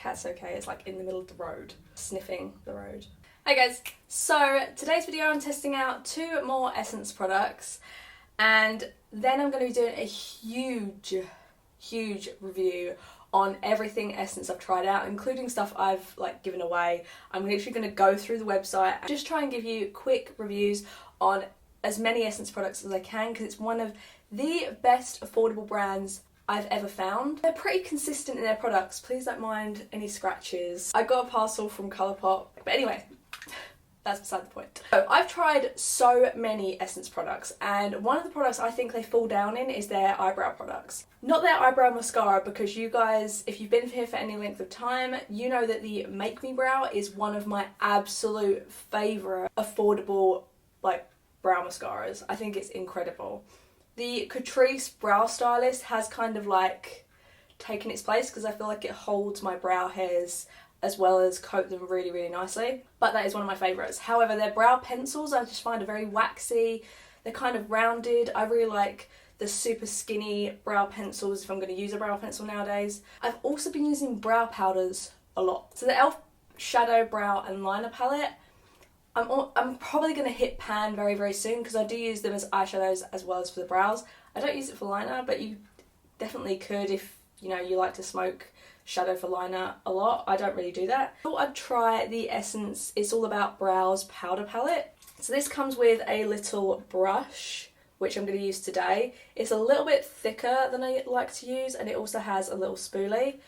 cat's okay. It's like in the middle of the road, sniffing the road. Hey guys, so today's video I'm testing out 2 more Essence products, and then I'm going to be doing a huge review on everything Essence I've tried out, including stuff I've like given away. I'm literally going to go through the website and just try and give you quick reviews on as many Essence products as I can, because it's one of the best affordable brands I've ever found. They're pretty consistent in their products. Please don't mind any scratches. I got a parcel from Colourpop, but anyway, that's beside the point. So I've tried so many Essence products, and one of the products I think they fall down in is their eyebrow products. Not their eyebrow mascara, because you guys, if you've been here for any length of time, you know that the Make Me Brow is one of my absolute favourite affordable like brow mascaras. I think it's incredible. The Catrice Brow Stylist has kind of like taken its place, because I feel like it holds my brow hairs as well as coat them really nicely, but that is one of my favourites. However, their brow pencils I just find are very waxy. They're kind of rounded. I really like the super skinny brow pencils if I'm going to use a brow pencil nowadays. I've also been using brow powders a lot. So the e.l.f. Shadow Brow and Liner Palette, I'm probably going to hit pan very soon, because I do use them as eyeshadows as well as for the brows. I don't use it for liner, but you definitely could if you know you like to smoke shadow for liner a lot. I don't really do that. I thought I'd try the Essence It's All About Brows powder palette. So this comes with a little brush, which I'm going to use today. It's a little bit thicker than I like to use, and it also has a little spoolie.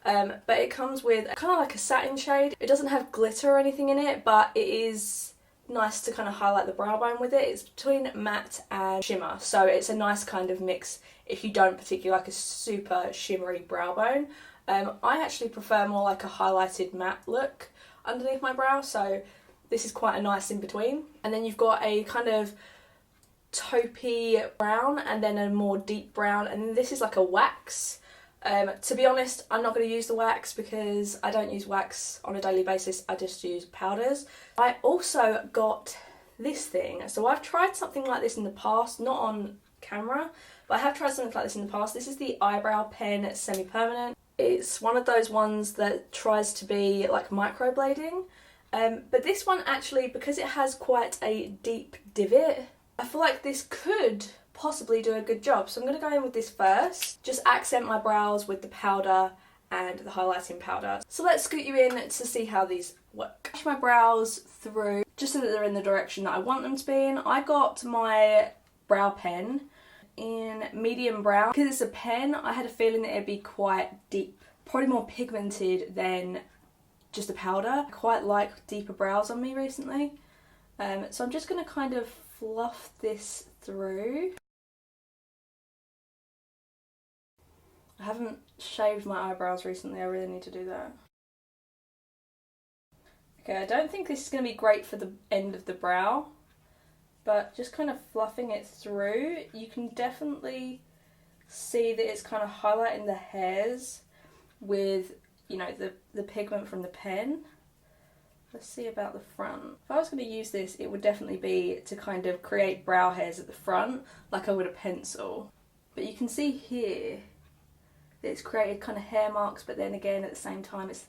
But it comes with kind of like a satin shade. It doesn't have glitter or anything in it, but it is nice to kind of highlight the brow bone with it. It's between matte and shimmer, so it's a nice kind of mix if you don't particularly like a super shimmery brow bone. I actually prefer more like a highlighted matte look underneath my brow, so this is quite a nice in between. And then you've got a kind of taupey brown and then a more deep brown, and then this is like a wax. To be honest, I'm not going to use the wax because I don't use wax on a daily basis. I just use powders. I also got this thing. So I've tried something like this in the past, not on camera, but I have tried something like this in the past. This is the Eyebrow Pen Semi-Permanent. It's one of those ones that tries to be like microblading. But this one actually, because it has quite a deep divot, I feel like this could possibly do a good job. So I'm going to go in with this first. Just accent my brows with the powder and the highlighting powder. So let's scoot you in to see how these work. Brush my brows through just so that they're in the direction that I want them to be in. I got my brow pen in medium brown. Because it's a pen, I had a feeling that it'd be quite deep. Probably more pigmented than just a powder. I quite like deeper brows on me recently. So I'm just going to kind of fluff this through. I haven't shaved my eyebrows recently, I really need to do that. Okay, I don't think this is going to be great for the end of the brow, but just kind of fluffing it through, you can definitely see that it's kind of highlighting the hairs with, you know, the pigment from the pen. Let's see about the front. If I was going to use this, it would definitely be to kind of create brow hairs at the front, like I would a pencil. But you can see here that it's created kind of hair marks, but then again at the same time it's,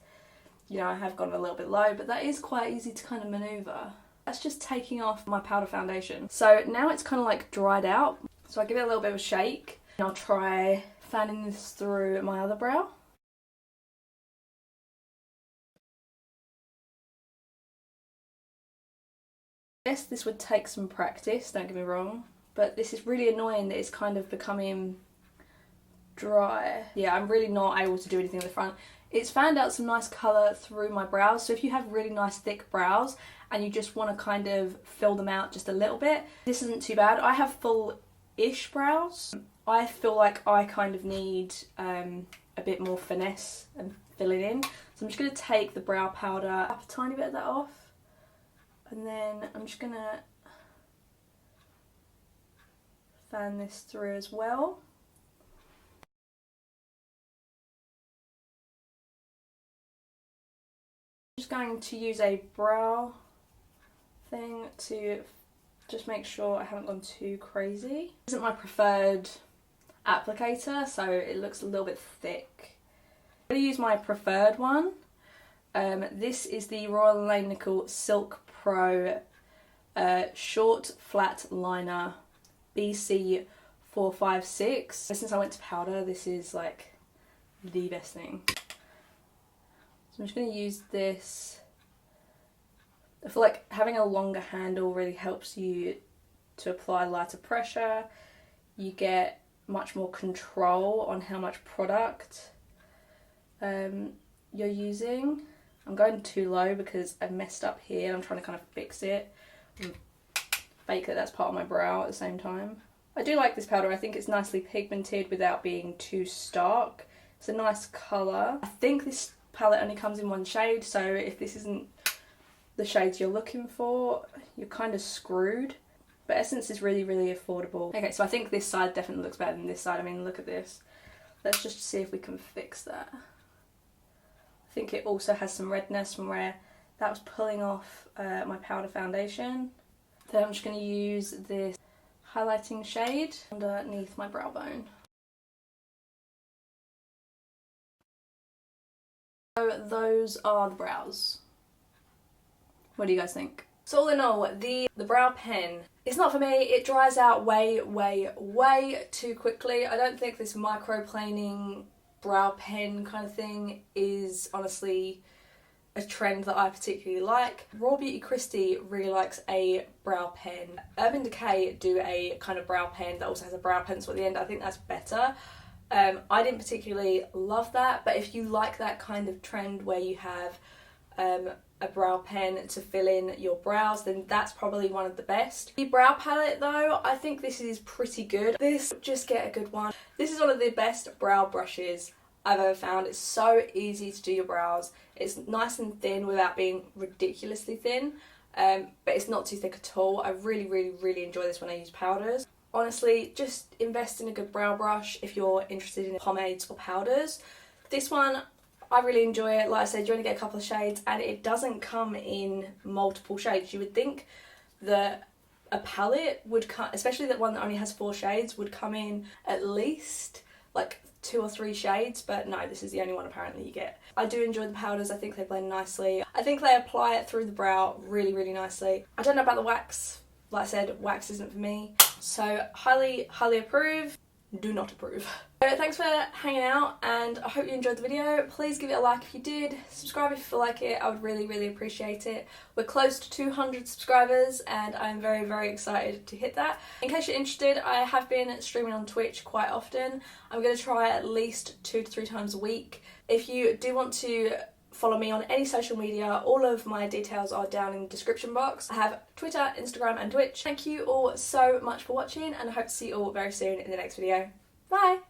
you know, I have gone a little bit low, but that is quite easy to kind of manoeuvre. That's just taking off my powder foundation. So now it's kind of like dried out, so I give it a little bit of a shake, and I'll try fanning this through my other brow. Yes, this would take some practice, don't get me wrong, but this is really annoying that it's kind of becoming dry. Yeah, I'm really not able to do anything at the front. It's fanned out some nice colour through my brows, so if you have really nice thick brows and you just want to kind of fill them out just a little bit, this isn't too bad. I have full-ish brows. I feel like I kind of need a bit more finesse and filling in. So I'm just going to take the brow powder, tap a tiny bit of that off, and then I'm just going to fan this through as well. I'm just going to use a brow thing to just make sure I haven't gone too crazy. This isn't my preferred applicator, so it looks a little bit thick. I'm going to use my preferred one, This is the Royal Nickel Silk Pro Short Flat Liner BC456. Since I went to powder, this is like the best thing. So I'm just going to use this. I feel like having a longer handle really helps you to apply lighter pressure. You get much more control on how much product you're using. I'm going too low because I've messed up here. I'm trying to kind of fix it and fake that that's part of my brow at the same time. I do like this powder. I think it's nicely pigmented without being too stark. It's a nice colour. I think this palette only comes in one shade, so if this isn't the shades you're looking for, you're kind of screwed. But Essence is really, really affordable. Okay, so I think this side definitely looks better than this side. I mean, look at this. Let's just see if we can fix that. I think it also has some redness from where that was pulling off my powder foundation. Then I'm just going to use this highlighting shade underneath my brow bone. So those are the brows. What do you guys think? So all in all, the brow pen, it's not for me. It dries out way, way, way too quickly. I don't think this microplaning brow pen kind of thing is honestly a trend that I particularly like. Raw Beauty Christie really likes a brow pen. Urban Decay do a kind of brow pen that also has a brow pencil at the end. I think that's better. I didn't particularly love that, but if you like that kind of trend where you have a brow pen to fill in your brows, then that's probably one of the best. The brow palette though, I think this is pretty good. Just get a good one. This is one of the best brow brushes I've ever found. It's so easy to do your brows. It's nice and thin without being ridiculously thin, but it's not too thick at all. I really, really, really enjoy this when I use powders. Honestly, just invest in a good brow brush if you're interested in pomades or powders. This one, I really enjoy it. Like I said, you only get a couple of shades and it doesn't come in multiple shades. You would think that a palette would come, especially that one that only has 4 shades, would come in at least like 2 or 3 shades, but no, this is the only one apparently you get. I do enjoy the powders. I think they blend nicely. I think they apply it through the brow really, really nicely. I don't know about the wax. Like I said, wax isn't for me. So highly, highly approve. Do not approve. So thanks for hanging out and I hope you enjoyed the video. Please give it a like if you did. Subscribe if you feel like it. I would really, really appreciate it. We're close to 200 subscribers and I'm very, very excited to hit that. In case you're interested, I have been streaming on Twitch quite often. I'm going to try at least 2 to 3 times a week. If you do want to follow me on any social media, all of my details are down in the description box. I have Twitter, Instagram and Twitch. Thank you all so much for watching and I hope to see you all very soon in the next video. Bye!